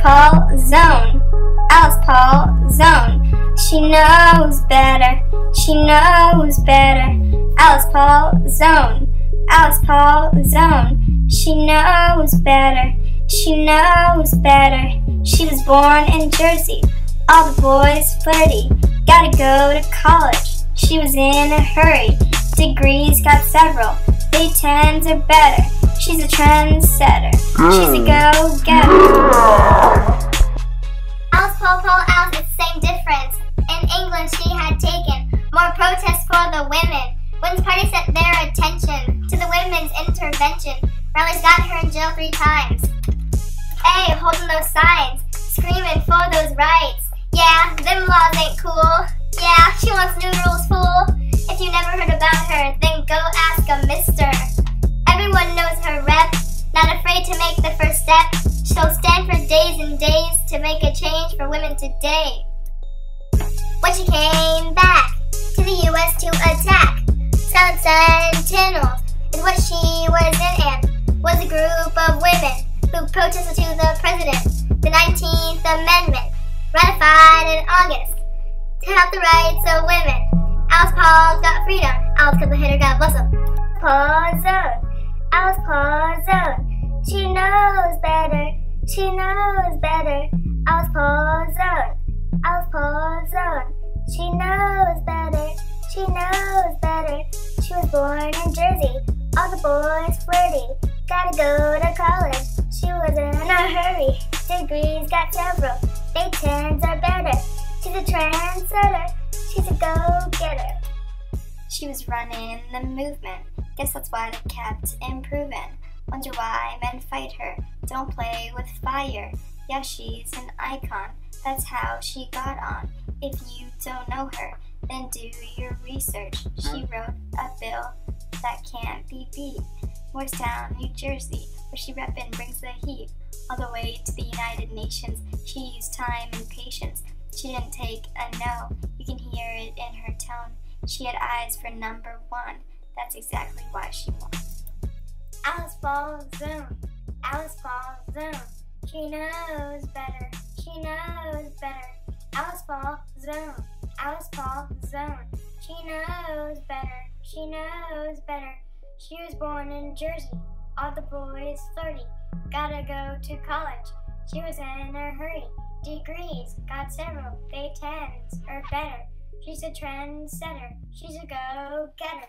Paul Zone. Alice Paul Zone. She knows better. She knows better. Alice Paul Zone. Alice Paul Zone. She knows better. She knows better. She was born in Jersey. All the boys flirty. Gotta go to college. She was in a hurry. Degrees got several. They tens are better. She's a trendsetter. She's a go-getter. Alice Paul Alice, it's the same difference. In England she had taken more protests for the women. Women's parties set their attention to the women's intervention. Rallies got her in jail 3 times. Hey, holding those signs, screaming for those rights. Yeah, them laws ain't cool. Yeah, she wants new rules, fool. If you never heard about her, then go ask a mister. Everyone knows her rep, not afraid to make the first step. She'll stand for days and days to make a change for women today. When she came back to the U.S. to attack, Scarlet Sentinels is what she was in, and was a group of women who protested to the president. The 19th Amendment, ratified in August, to have the rights of women. Alice Paul got freedom. Alice cut the hitter, God bless him. Paul Zone. Alice Paul Zone. She knows better. She knows better. Alice Paul Zone. Alice Paul Zone. She knows better. She knows better. She was born in Jersey. All the boys flirty. Gotta go to college. She was in a hurry. Degrees got several. They tens are better. She's a trendsetter. She's a go-getter. She was running the movement. Guess that's why they kept improving. Wonder why men fight her. Don't play with fire. Yeah, she's an icon. That's how she got on. If you don't know her, then do your research. She wrote a bill that can't be beat. Morristown, New Jersey, where she reppin' brings the heat. All the way to the United Nations, she used time and patience. She didn't take a no. You can hear it in her tone. She had eyes for number 1. That's exactly why she won. Alice Paul Zone. Alice Paul Zone. She knows better. She knows better. Alice Paul Zone. Alice Paul Zone. She knows better. She knows better. She was born in Jersey. All the boys flirty. Gotta go to college. She was in a hurry. Degrees got several. They tens are better. She's a trendsetter. She's a go-getter.